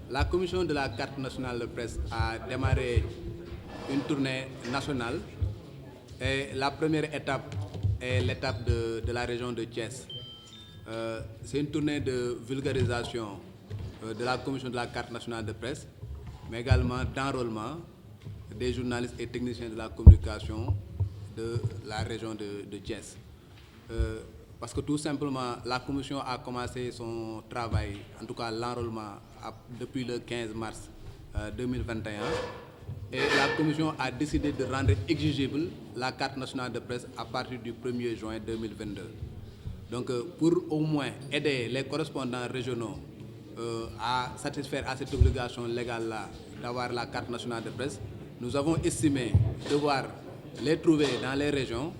La commission de la carte nationale de presse a démarré une tournée nationale et la première étape est l'étape de la région de Thiès. C'est une tournée de vulgarisation de la commission de la carte nationale de presse, mais également d'enrôlement des journalistes et techniciens de la communication de la région de Thiès. Parce que tout simplement, la commission a commencé son travail, en tout cas l'enrôlement, depuis le 15 mars 2021. Et la commission a décidé de rendre exigible la carte nationale de presse à partir du 1er juin 2022. Donc, pour au moins aider les correspondants régionaux à satisfaire à cette obligation légale-là d'avoir la carte nationale de presse, nous avons estimé devoir les trouver dans les régions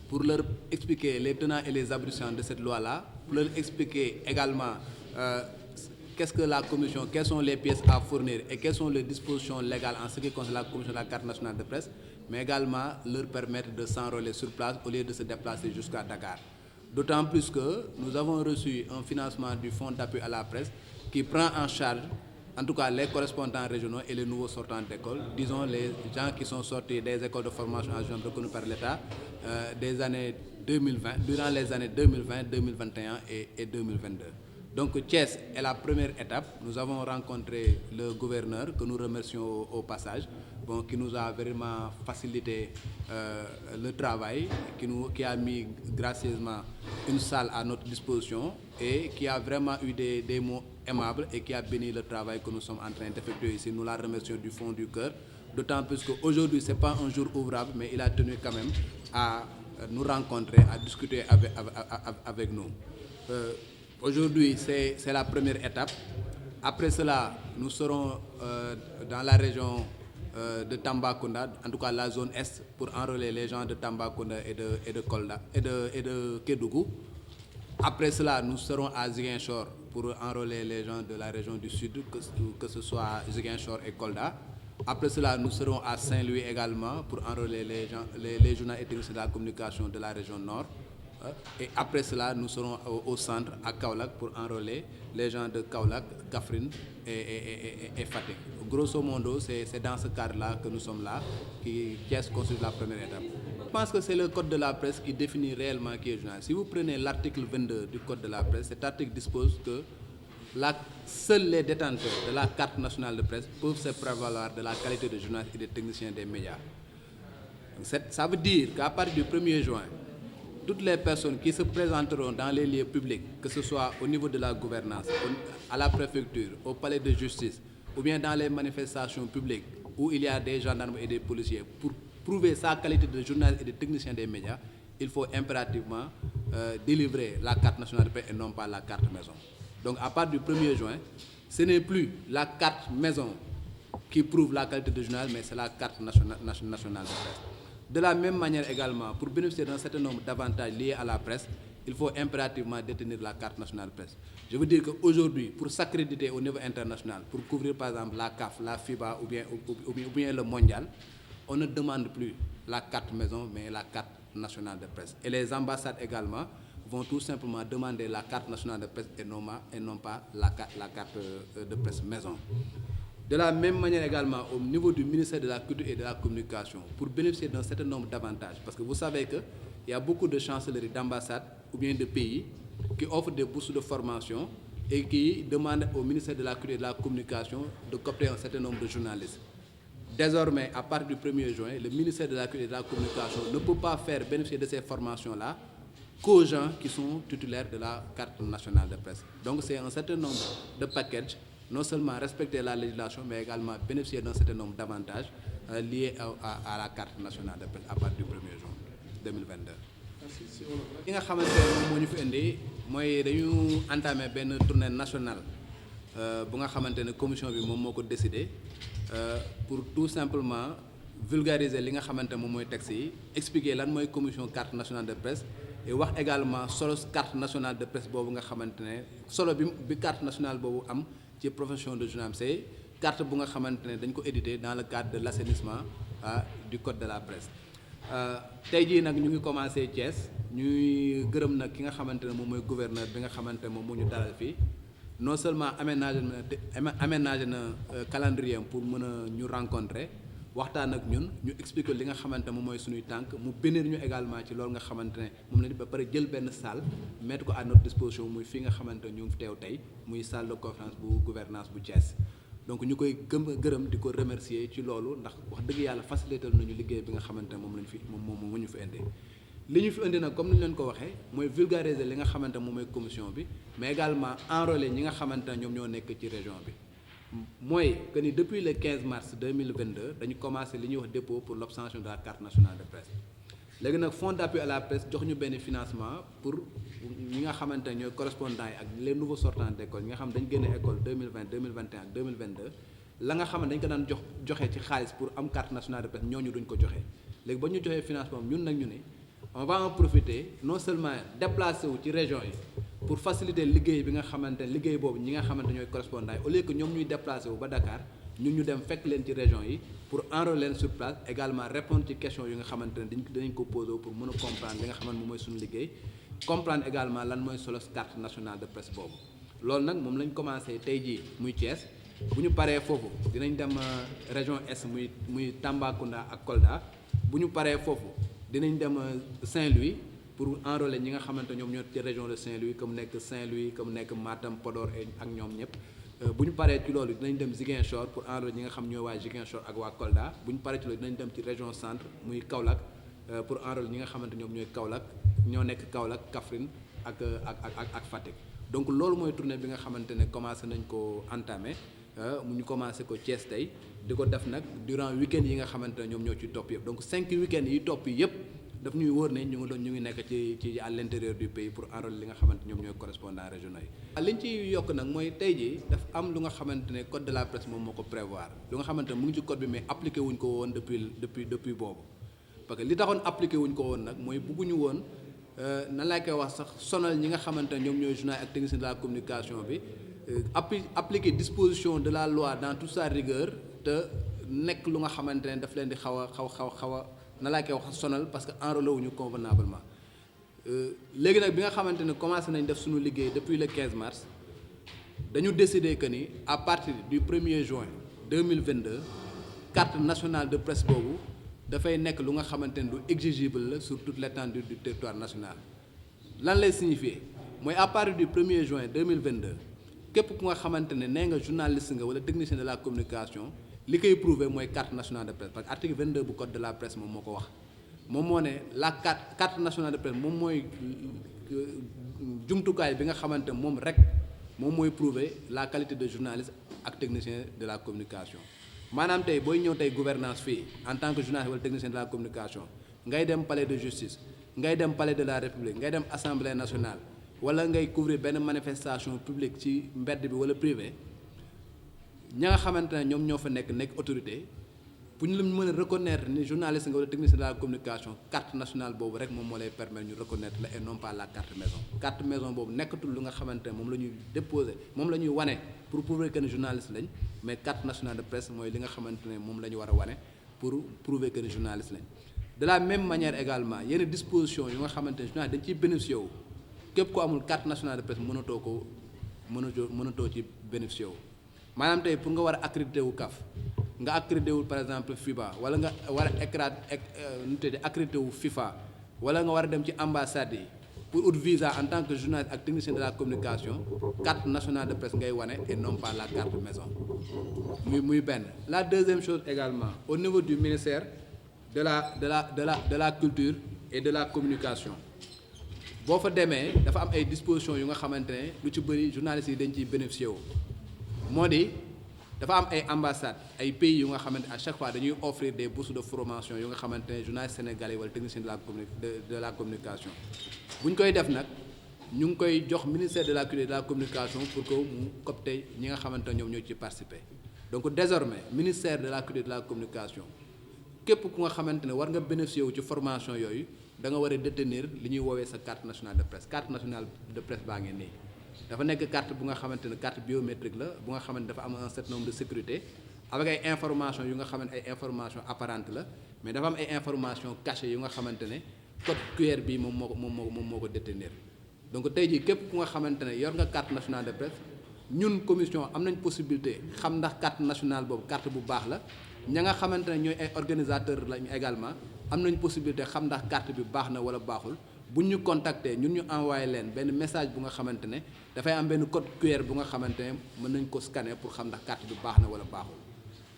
pour leur expliquer les tenants et les aboutissants de cette loi-là, pour leur expliquer également qu'est-ce que la commission, quelles sont les pièces à fournir et quelles sont les dispositions légales en ce qui concerne la commission de la carte nationale de presse, mais également leur permettre de s'enrôler sur place au lieu de se déplacer jusqu'à Dakar. D'autant plus que nous avons reçu un financement du Fonds d'appui à la presse qui prend en charge, en tout cas les correspondants régionaux et les nouveaux sortants d'école, disons les gens qui sont sortis des écoles de formation en général reconnues par l'État des années 2020, durant les années 2020, 2021 et 2022. Donc Thiès est la première étape. Nous avons rencontré le gouverneur, que nous remercions au passage, qui nous a vraiment facilité le travail, qui a mis gracieusement une salle à notre disposition et qui a vraiment eu des mots aimables et qui a béni le travail que nous sommes en train d'effectuer ici. Nous la remercions du fond du cœur, d'autant plus qu'aujourd'hui, ce n'est pas un jour ouvrable, mais il a tenu quand même à nous rencontrer, à discuter avec nous. Aujourd'hui, c'est la première étape. Après cela, nous serons dans la région de Tambacounda, en tout cas la zone Est, pour enrôler les gens de Tambacounda et de Kolda et de Kédougou. Après cela, nous serons à Ziguinchor pour enrôler les gens de la région du Sud, que ce soit Ziguinchor et Kolda. Après cela, nous serons à Saint-Louis également pour enrôler les journalistes et techniciens de la communication de la région Nord. Et après cela, nous serons au centre, à Kaolack, pour enrôler les gens de Kaolack, Kaffrine et Fatick. Grosso modo, c'est dans ce cadre-là que nous sommes là, qui constitue la première étape. Je pense que c'est le code de la presse qui définit réellement qui est journaliste. Si vous prenez l'article 22 du code de la presse, cet article dispose que seuls les détenteurs de la carte nationale de presse peuvent se prévaloir de la qualité de journaliste et de technicien des médias. Ça veut dire qu'à partir du 1er juin, toutes les personnes qui se présenteront dans les lieux publics, que ce soit au niveau de la gouvernance, à la préfecture, au palais de justice, ou bien dans les manifestations publiques où il y a des gendarmes et des policiers, pour prouver sa qualité de journaliste et de technicien des médias, il faut impérativement délivrer la carte nationale de presse et non pas la carte maison. Donc à partir du 1er juin, ce n'est plus la carte maison qui prouve la qualité de journal, mais c'est la carte nationale de presse. De la même manière également, pour bénéficier d'un certain nombre d'avantages liés à la presse, il faut impérativement détenir la carte nationale de presse. Je veux dire qu'aujourd'hui, pour s'accréditer au niveau international, pour couvrir par exemple la CAF, la FIBA ou bien le mondial, on ne demande plus la carte maison, mais la carte nationale de presse. Et les ambassades également vont tout simplement demander la carte nationale de presse et non pas la carte de presse maison. De la même manière également, au niveau du ministère de la Culture et de la Communication, pour bénéficier d'un certain nombre d'avantages, parce que vous savez qu'il y a beaucoup de chancelleries d'ambassades ou bien de pays qui offrent des bourses de formation et qui demandent au ministère de la Culture et de la Communication de coopter un certain nombre de journalistes. Désormais, à partir du 1er juin, le ministère de la Culture et de la Communication ne peut pas faire bénéficier de ces formations-là qu'aux gens qui sont titulaires de la carte nationale de presse. Donc c'est un certain nombre de packages, non seulement respecter la législation, mais également bénéficier d'un certain nombre d'avantages liés à la carte nationale de presse à partir du 1er juin 2022. li nga xamante ne moom moo ñu fi indi mooy dañu entamé benn tournée nationale bu nga xamante ne commission bi moom moo ko décidé pour tout simplement vulgariser li nga xamante ne moom mooy texte yi, expliquer lan mooy commission carte nationale de presse et wax également solo carte nationale de presse boobu nga xamante ne solo bi carte nationale boobu am ci profession de journaliste, c'est carte bu nga xamante ne dañ ko édité dans le cadre de l'assainissement du code de la presse. tey jii nag ñu ngi commencé Thiès ñuy gërëm nag ki nga xamante ne moom mooy gouverneur bi nga xamante ne moom moo ñu dalal fii non seulement aménagé na calendrier pour mën a ñu rencontrer waxtaan ak ñun ñu expliquer li nga xamante moom mooy suñuy tànk mu bénir ñu également ci loolu nga xamante ne moom la ñu ba pare jël benn salle mettre ko à notre disposition muy fii nga xamante ne ñu ngi fi teew tey muy salle de conférence bu gouvernance bu Thiès. donc ñu koy gërëm di ko remercier ci loolu ndax wax dëgg yàlla facilité nañu liggéey bi nga xamante ne moom lañu fi moom ñu fi indi li ñu fi indi nag comme ni ñu leen ko waxee mooy vulgariser li nga xamante moom mooy commission bi mais également enrôler ñi nga xamante ne ñoom ñoo nekk ci région bi mooy que ni depuis le 15 mars 2022 dañu commencé li ñuy wax dépôt pour l'obtention de la carte nationale de presse léegi nag fonds d'appui à la presse jox ñu benn financement pour ñi nga xamante ne ñooy correspondants yi ak les nouveaux sortants d'école ñi nga xam dañu génne école 2020 2021 ak 2022 la nga xam ne dañu ko daan joxe ci xaalis pour am carte nationale de presse ñooñu duñ ko joxe léegi ba ñu joxee financement ñun nag ñu ne on va en profiter non seulement déplacer wu ci région yi pour faciliter liggéey bi nga xamante ne liggéey boobu ñi nga xamante ñooy correspondants yi au lieu que ñoom ñuy déplacer wu ba Dakar ñun ñu dem fekk leen ci région yi pour enrôler leen sur place également répondre ci questions yi nga xamante ne dinañ ko posé pour mën a comprendre li nga xamante moom mooy suñu liggéey comprendre également lan mooy solo carte nationale de presse boobu loolu nag moom lañ commencé tey jii muy Thiès bu ñu paree foofu dinañ dem région est muy Tambacounda ak Kolda bu ñu paree foofu dinañ dem Saint-Louis pour enrôler ñi nga xamante ñoom ñoo ci région de Saint-Louis comme nekk Saint-Louis comme nekk Matam Podor ak ñoom ñëpp bu ñu paree ci loolu dinañ dem Ziguinchor pour enrôler ñi nga xam ñooy waa Ziguinchor ak waa Kolda bu ñu paree ci loolu dinañ dem ci région centre muy Kaolack pour enrôler ñi nga xamante ñoom ñooy Kaolack ñoo nekk Kaolack Kaffrine ak Fatick donc loolu mooy tournée bi nga xamante ne commencé nañ ko entamé mu ñu commencé ko Thiès tey di ko def nag durant week-end yi nga xamante ne ñoom ñoo ci topp yëpp donc 5 week-end yi topp yëpp daf ñuy wóor ne ñu ngi nekk ci à l'intérieur du pays pour enrôler li nga xamante ñoom ñooy correspondants régionaux yi. li ñu ciy yokk nag mooy tey jii daf am lu nga xamante ne code de la presse moom moo ko prévoir lu nga xamante ne mu ngi ci code bi mais appliqué wuñ ko woon depuis boobu parce que li taxoon appliqué wuñ ko woon nag mooy bëgguñu woon nan laa koy wax sax sonal ñi nga xamante ne ñoom ñooy journalistes ak techniciens de la communication bi appliquer disposition de la loi dans toute sa rigueur te nekk lu nga xamante ne daf leen di xaw a na laa koy wax sonal parce que enrôlé wuñu convenablement léegi nag bi nga xamante ne commencé nañ def suñu liggéey depuis le 15 mars dañu décider que ni à partir du 1er juin 2022 carte nationale de presse boobu dafay nekk lu nga xamante ne du exigible la sur toute l'étendue du territoire national lan lay signifier mooy à partir du 1er juin 2022 képp ku nga xamante ne nee nga journaliste nga wala technicien de la communication li koy prouver mooy carte nationale de presse parce que article 22 bu code de la presse moom moo ko wax moom moo ne la carte nationale de presse moom mooy jumtukaay bi nga xamante moom rek moom mooy prouver la qualité de journaliste ak technicien de la communication maanaam tey booy ñëw tey gouvernance fii en tant que journaliste wala technicien de la communication ngay dem palais de justice ngay dem palais de la république ngay dem assemblée nationale wala ngay couvrir benn manifestation publique ci mbedd bi wala privé ña nga xamante ne ñoom ñoo fa nekk autorité pour ñu la mën a reconnaître ni journaliste nga wala technicien de la communication carte nationale boobu rek moom moo lay permettre ñu reconnaître la et non pas la carte maison carte maison boobu nekkatul lu nga xamante ne moom la ñuy déposer moom la ñuy wane pour prouver que ne journaliste lañ mais carte nationale de presse mooy li nga xamante ne moom la ñu war a wane pour prouver que ne journaliste lañ de la même manière également yenn dispositions yu nga xamante ne journaliste dañ ciy bénéficier wu képp ko amul carte nationale de presse mënatoo ci bénéficier wu maanaam tey pour nga war a accrédité wu CAF nga accrédité wu par exemple FIBA wala nga war a accrédité wu FIFA wala nga war a dem ci ambassade yi pour ut visa en tant que journaliste ak technicien de la communication carte nationale de presse ngay wane et non pas la carte maison muy benn. La deuxième chose également au niveau du ministère de la culture et de la communication boo fa demee dafa am ay dispositions yu nga xamante ne lu ci bëri journalistes yi dañ ciy bénéficier wu moo di dafa am ay ambassades ay pays yu nga xamante à chaque fois dañuy offrir des bourses de formation yu nga xamante ne journalistes sénégalais wala techniciens de la communication bu ñu koy def nag ñu ngi koy jox ministère de la culture et de la communication pour que mu copter ñi nga xamante ne ñoom ñoo ci participer donc désormais ministère de la culture et de la communication képp ku nga xamante ne war nga bénéficier wu ci formation yooyu da nga war a détenir li ñuy woowee sa carte nationale de presse carte nationale de presse baa ngi nii dafa nekk carte bu nga xamante ne carte biométrique la bu nga xamante dafa am un certain nombre de sécurité avec ay informations yu nga xamante ay informations apparentes la mais dafa am ay informations cachées yu nga xamante ne code QR bi moom moo ko détenir donc tey jii képp ku nga xamante ne yor nga carte nationale de presse ñun commission am nañ possibilité xam ndax carte nationale boobu carte bu baax la ña nga xamante ne ñooy ay organisateurs lañu également am nañ possibilité xam ndax carte bi baax na wala baaxul buñ ñu contacter ñun ñu envoyé leen benn message bu nga xamante ne dafay am benn code QR bu nga xamante ne mën nañ ko scanner pour xam ndax carte bi baax na wala baaxul.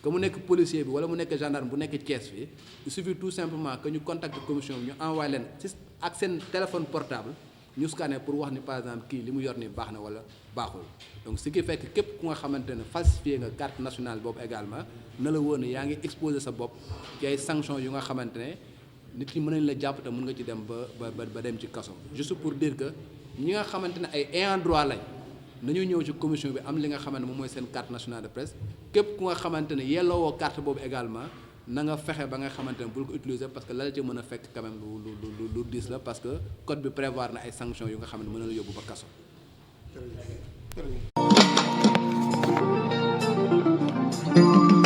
que mu nekk policier bi wala mu nekk gendarme bu nekk Thiès fii il suffit tout simplement que ñu contacter commission bi ñu envoyé leen ci ak seen téléphone portable ñu scanner pour wax ni par exemple kii li mu yor ni baax na wala baaxul donc ce qui fait que képp ku nga xamante ne falsifié nga carte nationale boobu également na la woon ne yaa ngi exposer sa bopp ci ay sanctions yu nga xamante ne nit ñi mën nañ la jàpp te mën nga ci dem ba dem ci kaso juste pour dire que ñi nga xamante ne ay ayants droit lañ nañu ñëw ci commission bi am li nga xamante ne moom mooy seen carte nationale de presse képp ku nga xamante ne yelloowoo carte boobu également na nga fexe ba nga xamante ne bul ko utiliser parce que la ci mën a fekk quand même lu diis la parce que code bi prévoir na ay sanctions yu nga xam ne mën na la yóbbu ba kaso. Jërëjëf.